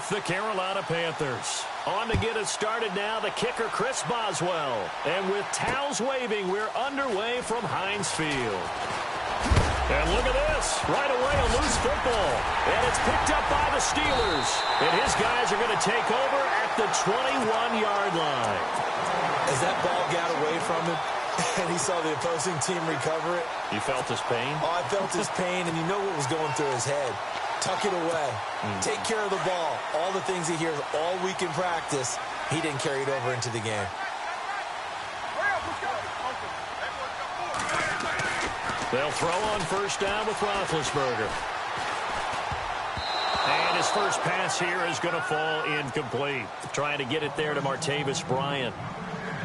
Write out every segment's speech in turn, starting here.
with the Carolina Panthers. On to get us started now, the kicker, Chris Boswell. And with towels waving, we're underway from Heinz Field. And look at this. Right away, a loose football. And it's picked up by the Steelers. And his guys are going to take over at the 21-yard line. As that ball got away from him, and he saw the opposing team recover it. You felt his pain? Oh, I felt his pain, and you know what was going through his head. Tuck it away. Take care of the ball. All the things he hears all week in practice, he didn't carry it over into the game. They'll throw on first down with Roethlisberger. And his first pass here is going to fall incomplete. Trying to get it there to Martavis Bryant.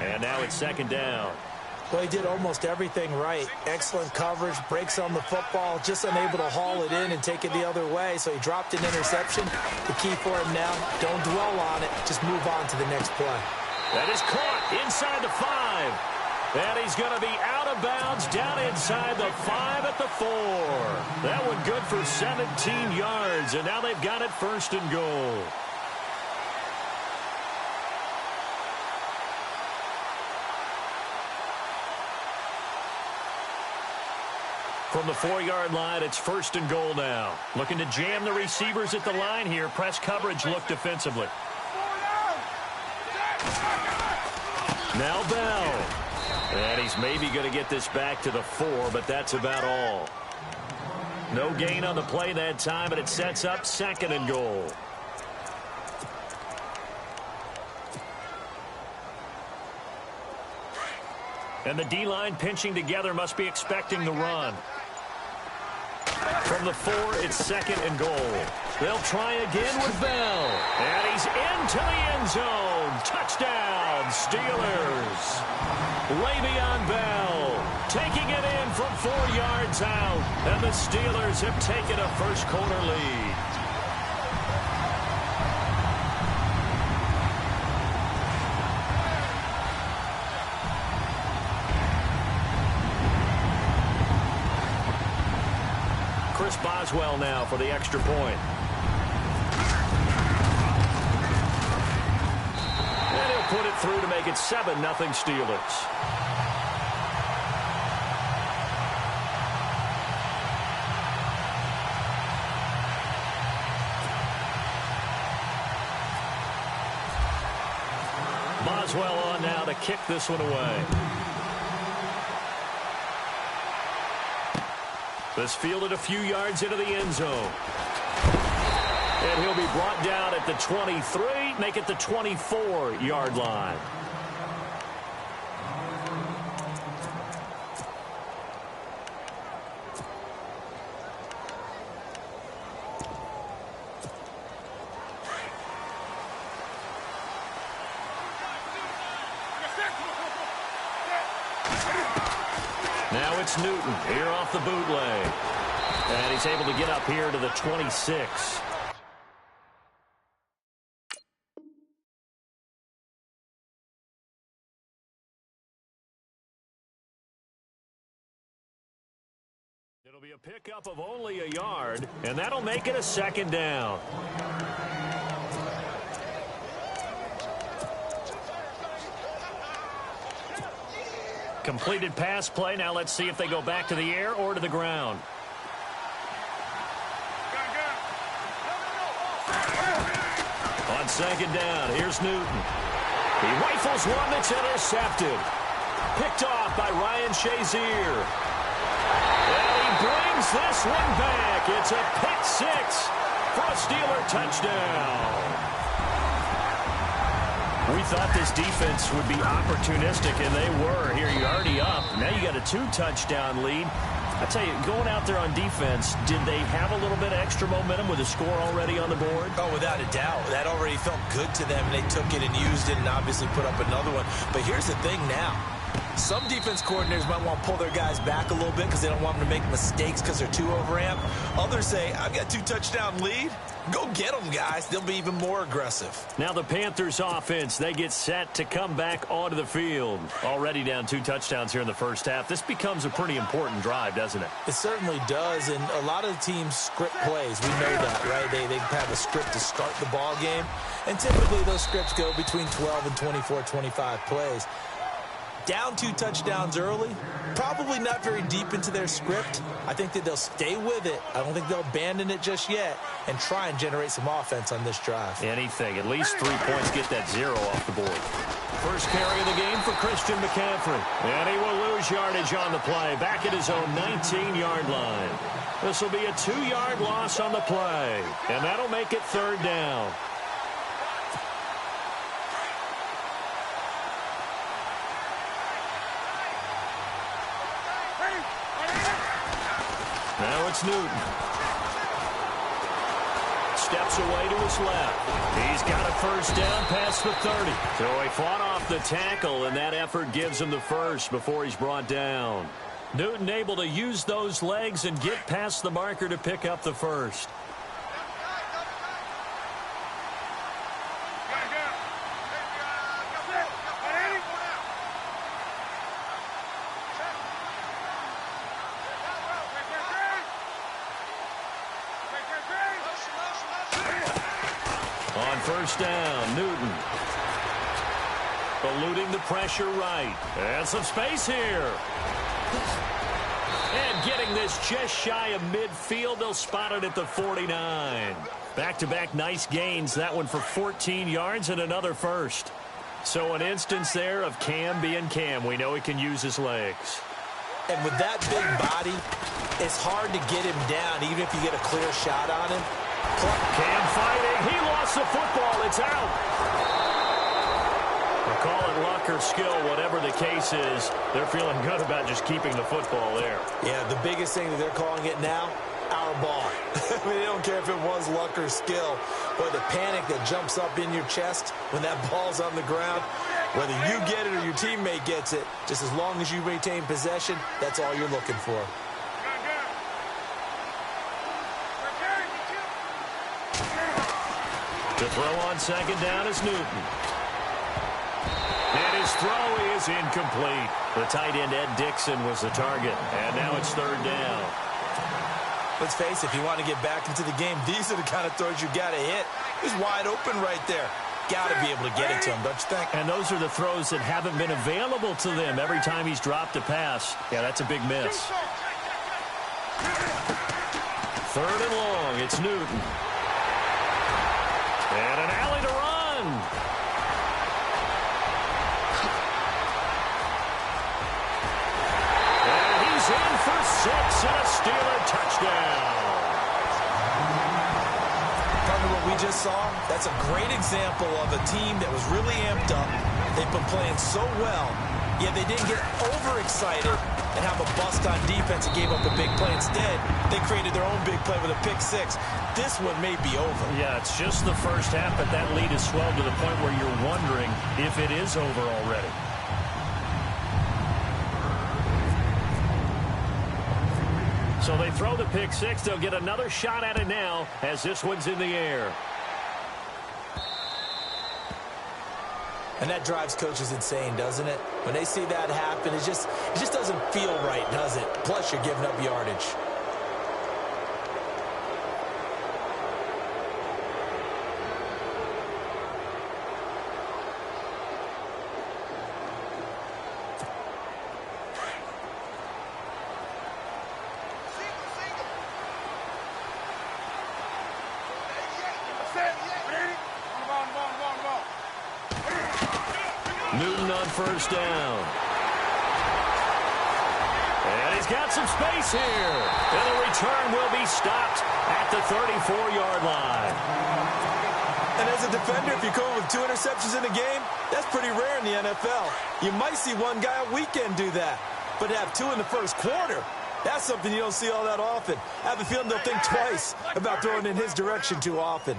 And now it's second down. Well, he did almost everything right. Excellent coverage, breaks on the football, just unable to haul it in and take it the other way. So he dropped an interception. The key for him now, don't dwell on it. Just move on to the next play. That is caught inside the 5. And he's going to be out of bounds down inside the 5 at the 4. That one good for 17 yards. And now they've got it first and goal. From the 4-yard line, it's first and goal now. Looking to jam the receivers at the line here. Press coverage look defensively. Now Bell. And he's maybe going to get this back to the 4, but that's about all. No gain on the play that time, and it sets up second and goal. And the D-line pinching together must be expecting the run. From the 4, it's second and goal. They'll try again with Bell. And he's into the end zone. Touchdown, Steelers. Le'Veon Bell taking it in from 4 yards out. And the Steelers have taken a first-quarter lead. Chris Boswell now for the extra point. And he'll put it through to make it 7-0 Steelers. Boswell on now to kick this one away. This fielded a few yards into the end zone. And he'll be brought down at the 23, make it the 24-yard line. Now it's Newton here off the bootleg. And he's able to get up here to the 26. It'll be a pickup of only a yard, and that'll make it a second down. Completed pass play. Now let's see if they go back to the air or to the ground. On second down, here's Newton. He rifles one that's intercepted. Picked off by Ryan Shazier. And he brings this one back. It's a pick 6 for a Steeler touchdown. We thought this defense would be opportunistic, and they were. Here, you're already up. Now you got a 2-touchdown lead. I tell you, going out there on defense, did they have a little bit of extra momentum with a score already on the board? Oh, without a doubt. That already felt good to them, and they took it and used it and obviously put up another one. But here's the thing now. Some defense coordinators might want to pull their guys back a little bit because they don't want them to make mistakes because they're too overamped. Others say, I've got 2-touchdown lead. Go get them, guys. They'll be even more aggressive. Now the Panthers offense, they get set to come back onto the field. Already down 2 touchdowns here in the first half. This becomes a pretty important drive, doesn't it? It certainly does, and a lot of the teams script plays. We know that, right? They have a script to start the ball game, and typically those scripts go between 12 and 24, 25 plays. Down 2 touchdowns early, probably not very deep into their script. I think that they'll stay with it. I don't think they'll abandon it just yet and try and generate some offense on this drive. Anything. At least 3 points, get that 0 off the board. First carry of the game for Christian McCaffrey. And he will lose yardage on the play. Back at his own 19-yard line. This will be a 2-yard loss on the play. And that'll make it 3rd down. Now it's Newton. Steps away to his left. He's got a first down past the 30. So he fought off the tackle, and that effort gives him the first before he's brought down. Newton able to use those legs and get past the marker to pick up the first. On first down, Newton. Eluding the pressure right. And some space here. And getting this just shy of midfield. They'll spot it at the 49. Back-to-back nice gains. That one for 14 yards and another first. So an instance there of Cam being Cam. We know he can use his legs. And with that big body, it's hard to get him down, even if you get a clear shot on him. Cam fighting. He lost the football. It's out. I'll call it luck or skill, whatever the case is. They're feeling good about just keeping the football there. Yeah, the biggest thing that they're calling it now, our ball. I mean, they don't care if it was luck or skill. But the panic that jumps up in your chest when that ball's on the ground, whether you get it or your teammate gets it, just as long as you maintain possession, that's all you're looking for. To throw on second down is Newton. And his throw is incomplete. The tight end, Ed Dixon, was the target. And now it's 3rd down. Let's face it, if you want to get back into the game, these are the kind of throws you got to hit. He's wide open right there. Got to be able to get it to him, don't you think? And those are the throws that haven't been available to them every time he's dropped a pass. Yeah, that's a big miss. 3rd and long, it's Newton. And an alley to run. And he's in for 6 and a Steeler touchdown. Partner, what we just saw, that's a great example of a team that was really amped up. They've been playing so well, yet they didn't get overexcited and have a bust on defense and gave up a big play. Instead, they created their own big play with a pick 6. This one may be over. Yeah, it's just the first half, but that lead has swelled to the point where you're wondering if it is over already. So they throw the pick 6. They'll get another shot at it now as this one's in the air. And that drives coaches insane, doesn't it? When they see that happen, it just doesn't feel right, does it? Plus, you're giving up yardage. Newton on first down. And he's got some space here. And the return will be stopped at the 34-yard line. And as a defender, if you come with 2 interceptions in a game, that's pretty rare in the NFL. You might see one guy a weekend do that. But to have 2 in the first quarter, that's something you don't see all that often. I have a feeling they'll think twice about throwing in his direction too often.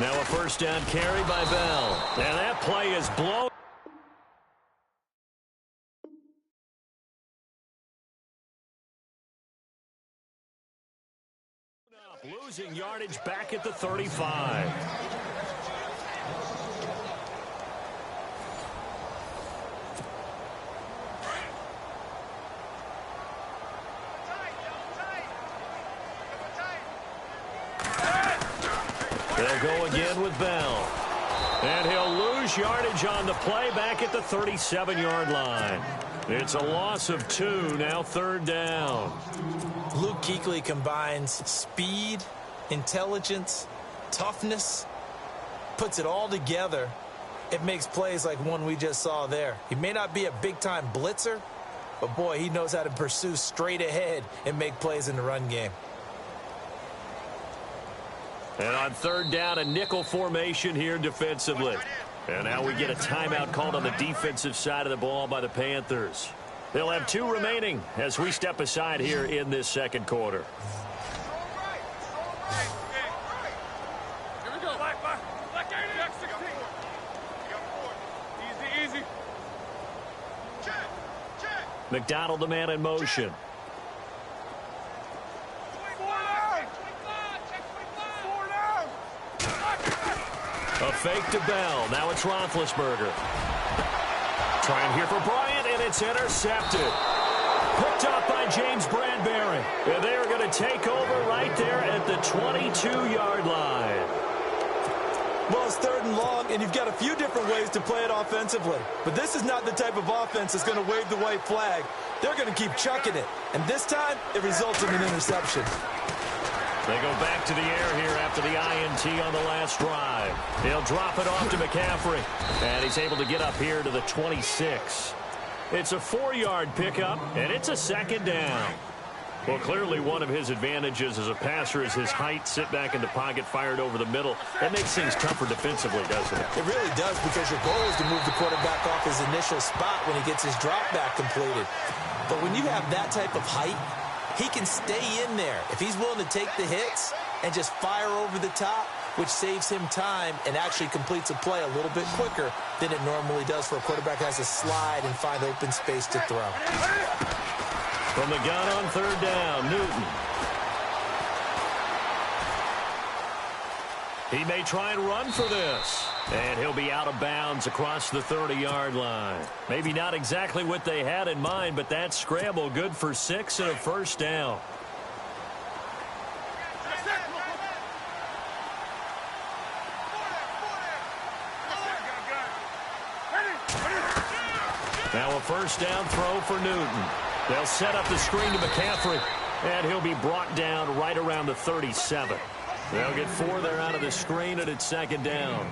Now a first down carry by Bell. And that play is blown. losing yardage back at the 35. They'll go again with Bell. And he'll lose yardage on the play back at the 37-yard line. It's a loss of 2, now 3rd down. Luke Kuechly combines speed, intelligence, toughness, puts it all together. It makes plays like one we just saw there. He may not be a big-time blitzer, but boy, he knows how to pursue straight ahead and make plays in the run game. And on 3rd down, a nickel formation here defensively. And now we get a timeout called on the defensive side of the ball by the Panthers. They'll have 2 remaining as we step aside here in this 2nd quarter. Here we go. Black 16. Easy. Check. McDonald, the man in motion. A fake to Bell. Now it's Roethlisberger. Trying here for Bryant, and it's intercepted. Picked up by James Bradbury. And they're going to take over right there at the 22-yard line. Well, it's 3rd and long, and you've got a few different ways to play it offensively. But this is not the type of offense that's going to wave the white flag. They're going to keep chucking it. And this time, it results in an interception. They go back to the air here after the INT on the last drive. He'll drop it off to McCaffrey. And he's able to get up here to the 26. It's a 4-yard pickup, and it's a 2nd down. Well, clearly one of his advantages as a passer is his height. Sit back in the pocket, fired over the middle. That makes things tougher defensively, doesn't it? It really does, because your goal is to move the quarterback off his initial spot when he gets his drop back completed. But when you have that type of height, he can stay in there if he's willing to take the hits and just fire over the top, which saves him time and actually completes a play a little bit quicker than it normally does for a quarterback who has to slide and find open space to throw. From the gun on 3rd down, Newton. He may try and run for this. And he'll be out of bounds across the 30-yard line. Maybe not exactly what they had in mind, but that scramble good for 6 and a 1st down. Now a 1st down throw for Newton. They'll set up the screen to McCaffrey, and he'll be brought down right around the 37. They'll get 4 there out of the screen, and it's 2nd down.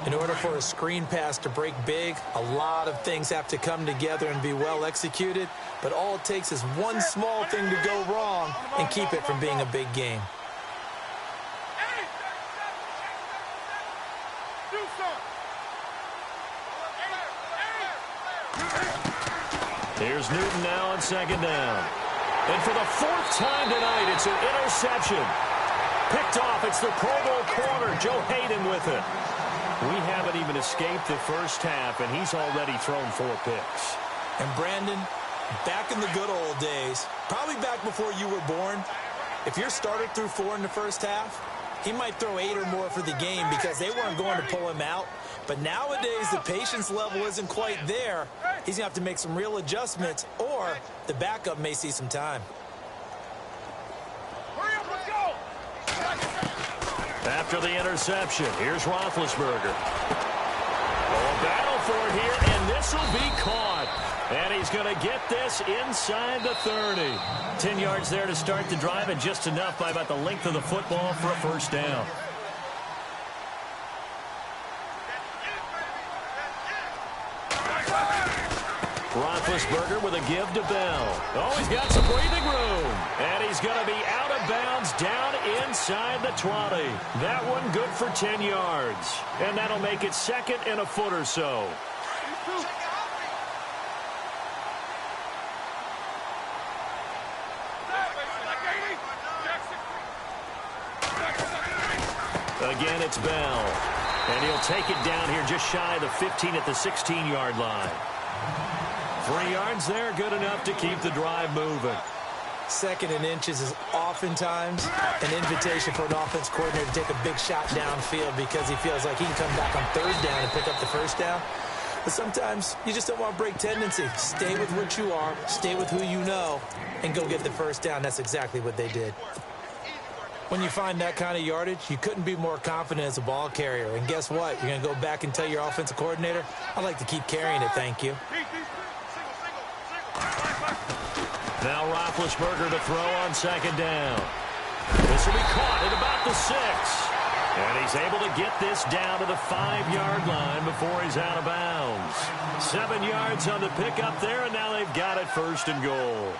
In order for a screen pass to break big, a lot of things have to come together and be well executed, but all it takes is one small thing to go wrong and keep it from being a big game. Here's Newton now on 2nd down. And for the 4th time tonight, it's an interception. Picked off, it's the Pro Bowl corner, Joe Hayden with it. We haven't even escaped the 1st half, and he's already thrown 4 picks. And Brandon, back in the good old days, probably back before you were born, if your starter threw 4 in the 1st half, he might throw 8 or more for the game because they weren't going to pull him out. But nowadays, the patience level isn't quite there. He's going to have to make some real adjustments, or the backup may see some time. After the interception, here's Roethlisberger. Oh, a battle for it here, and this will be caught. And he's going to get this inside the 30. 10 yards there to start the drive, and just enough by about the length of the football for a 1st down. Roethlisberger with a give to Bell. Oh, he's got some breathing room. And he's going to be out of bounds down inside the 20. That one good for 10 yards. And that'll make it 2nd and a foot or so. Again, it's Bell. And he'll take it down here just shy of the 15 at the 16-yard line. 3 yards there, good enough to keep the drive moving. Second and inches is oftentimes an invitation for an offense coordinator to take a big shot downfield because he feels like he can come back on third down and pick up the first down. But sometimes you just don't want to break tendency. Stay with what you are, stay with who you know, and go get the first down. That's exactly what they did. When you find that kind of yardage, you couldn't be more confident as a ball carrier. And guess what? You're going to go back and tell your offensive coordinator, I'd like to keep carrying it, thank you. Now Roethlisberger to throw on second down. This will be caught at about the 6. And he's able to get this down to the 5-yard line before he's out of bounds. 7 yards on the pickup there, and now they've got it first and goal.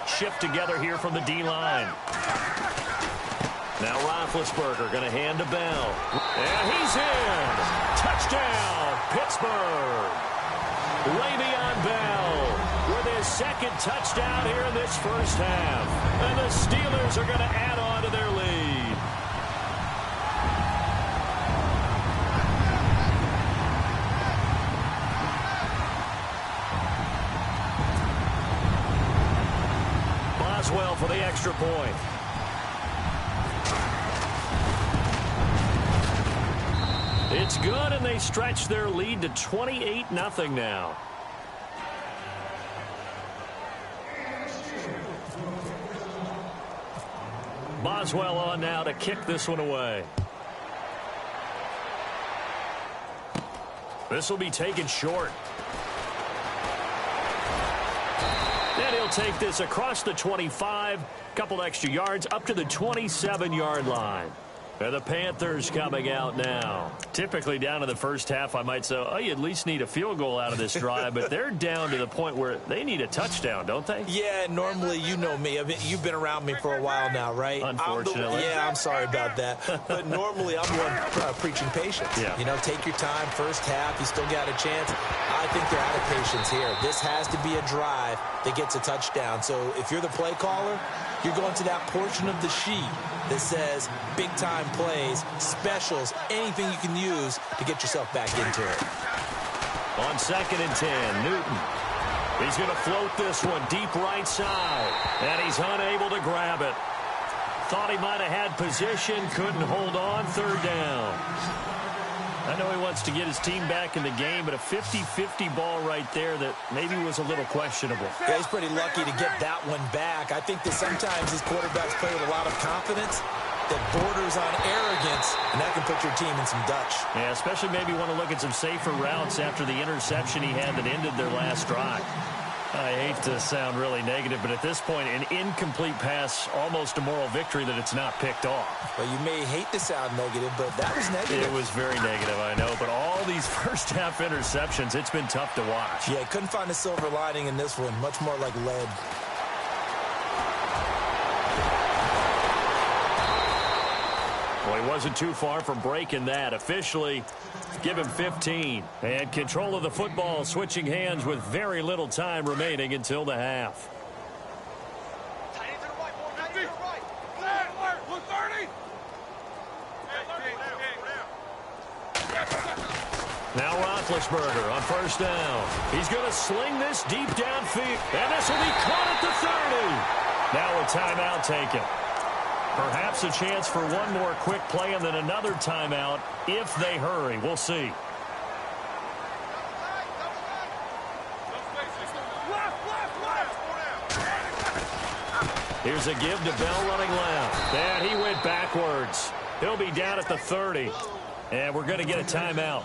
Shift together here from the D-line. Now Roethlisberger going to hand to Bell. And he's in. Touchdown, Pittsburgh. Le'Veon Bell with his second touchdown here in this first half. And the Steelers are going to add on to their lead. Boswell for the extra point. It's good, and they stretch their lead to 28-0 now. Boswell on now to kick this one away. This will be taken short. And he'll take this across the 25, couple extra yards, up to the 27-yard line. And the Panthers coming out now. Typically down in the first half, I might say, oh, you at least need a field goal out of this drive. But they're down to the point where they need a touchdown, don't they? Yeah, normally, you know me. You've been around me for a while now, right? Unfortunately. I'm sorry about that. But normally, I'm one preaching patience. Yeah. You know, take your time. First half, you still got a chance. I think they're out of patience here. This has to be a drive that gets a touchdown. So if you're the play caller, you're going to that portion of the sheet that says big-time plays, specials, anything you can use to get yourself back into it. On 2nd and 10, Newton. He's going to float this one deep right side, and he's unable to grab it. Thought he might have had position, couldn't hold on, third down. I know he wants to get his team back in the game, but a 50-50 ball right there that maybe was a little questionable. Yeah, he's pretty lucky to get that one back. I think that sometimes these quarterbacks play with a lot of confidence that borders on arrogance, and that can put your team in some Dutch. Yeah, especially maybe want to look at some safer routes after the interception he had that ended their last drive. I hate to sound really negative, but at this point, an incomplete pass, almost a moral victory that it's not picked off. Well, you may hate to sound negative, but that was negative. It was very negative, I know, but all these first-half interceptions, it's been tough to watch. Yeah, couldn't find a silver lining in this one, much more like lead. Well, he wasn't too far from breaking that. Officially, give him 15. And control of the football switching hands with very little time remaining until the half. Now Roethlisberger on first down. He's going to sling this deep downfield. And this will be caught at the 30. Now a timeout taken. Perhaps a chance for one more quick play and then another timeout if they hurry. We'll see. Here's a give to Bell running left. And he went backwards. He'll be down at the 30. And we're going to get a timeout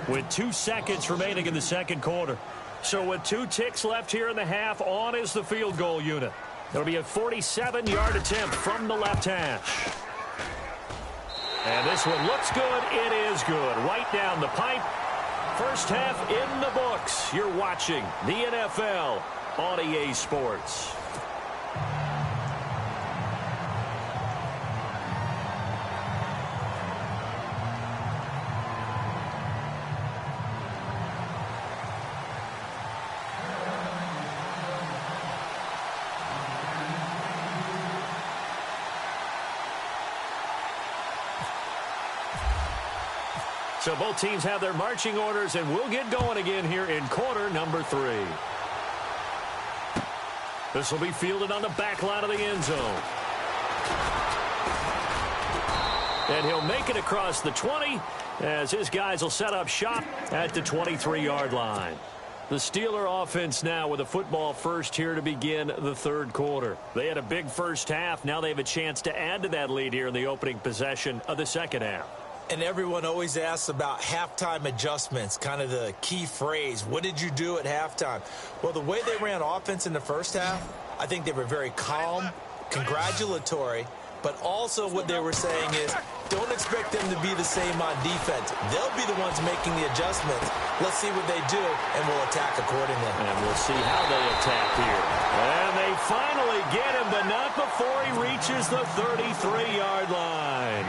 with 2 seconds remaining in the second quarter. So with 2 ticks left here in the half, on is the field goal unit. It'll be a 47-yard attempt from the left hash. And this one looks good. It is good. Right down the pipe. First half in the books. You're watching the NFL on EA Sports. So both teams have their marching orders, and we'll get going again here in quarter number 3. This will be fielded on the back line of the end zone. And he'll make it across the 20 as his guys will set up shop at the 23-yard line. The Steeler offense now with a football first here to begin the third quarter. They had a big first half. Now they have a chance to add to that lead here in the opening possession of the second half. And everyone always asks about halftime adjustments, kind of the key phrase. What did you do at halftime? Well, the way they ran offense in the first half, I think they were very calm, congratulatory, but also what they were saying is don't expect them to be the same on defense. They'll be the ones making the adjustments. Let's see what they do, and we'll attack accordingly. And we'll see how they attack here. And they finally get him, but not before he reaches the 33-yard line.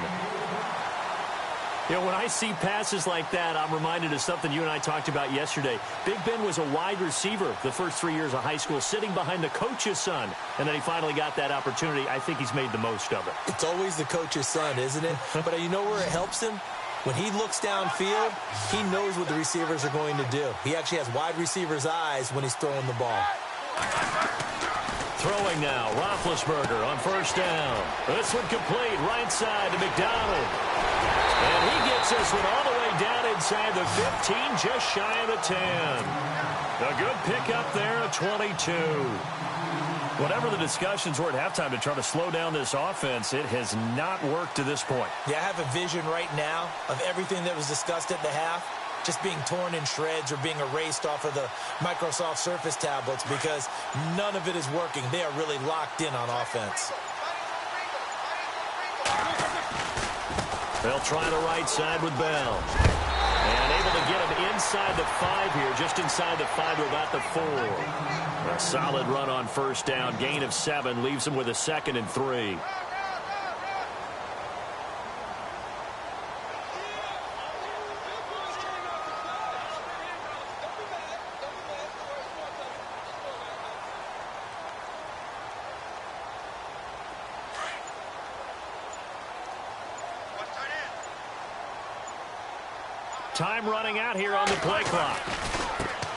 You know, when I see passes like that, I'm reminded of something you and I talked about yesterday. Big Ben was a wide receiver the first 3 years of high school, sitting behind the coach's son. And then he finally got that opportunity. I think he's made the most of it. It's always the coach's son, isn't it? But you know where it helps him? When he looks downfield, he knows what the receivers are going to do. He actually has wide receivers' eyes when he's throwing the ball. Throwing now, Roethlisberger on first down. This one complete, right side to McDonald. And he gets this one all the way down inside the 15, just shy of the 10. A good pickup there at 22. Whatever the discussions were at halftime to try to slow down this offense, it has not worked to this point. Yeah, I have a vision right now of everything that was discussed at the half just being torn in shreds or being erased off of the Microsoft Surface tablets because none of it is working. They are really locked in on offense. They'll try the right side with Bell. And able to get him inside the 5 here, just inside the 5 to about the 4. A solid run on first down, gain of 7, leaves him with a 2nd and 3. Time running out here on the play clock.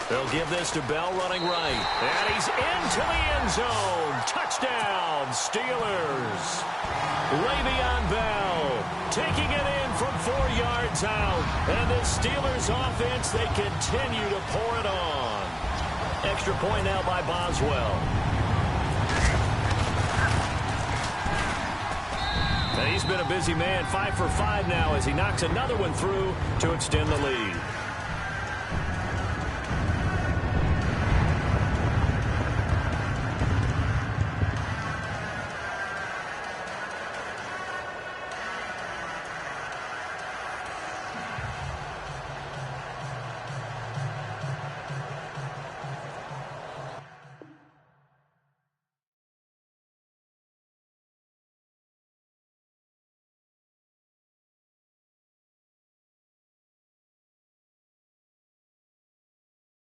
They'll give this to Bell running right. And he's into the end zone. Touchdown, Steelers. Le'Veon Bell taking it in from 4 yards out. And the Steelers offense, they continue to pour it on. Extra point now by Boswell. And he's been a busy man, 5 for 5 now as he knocks another one through to extend the lead.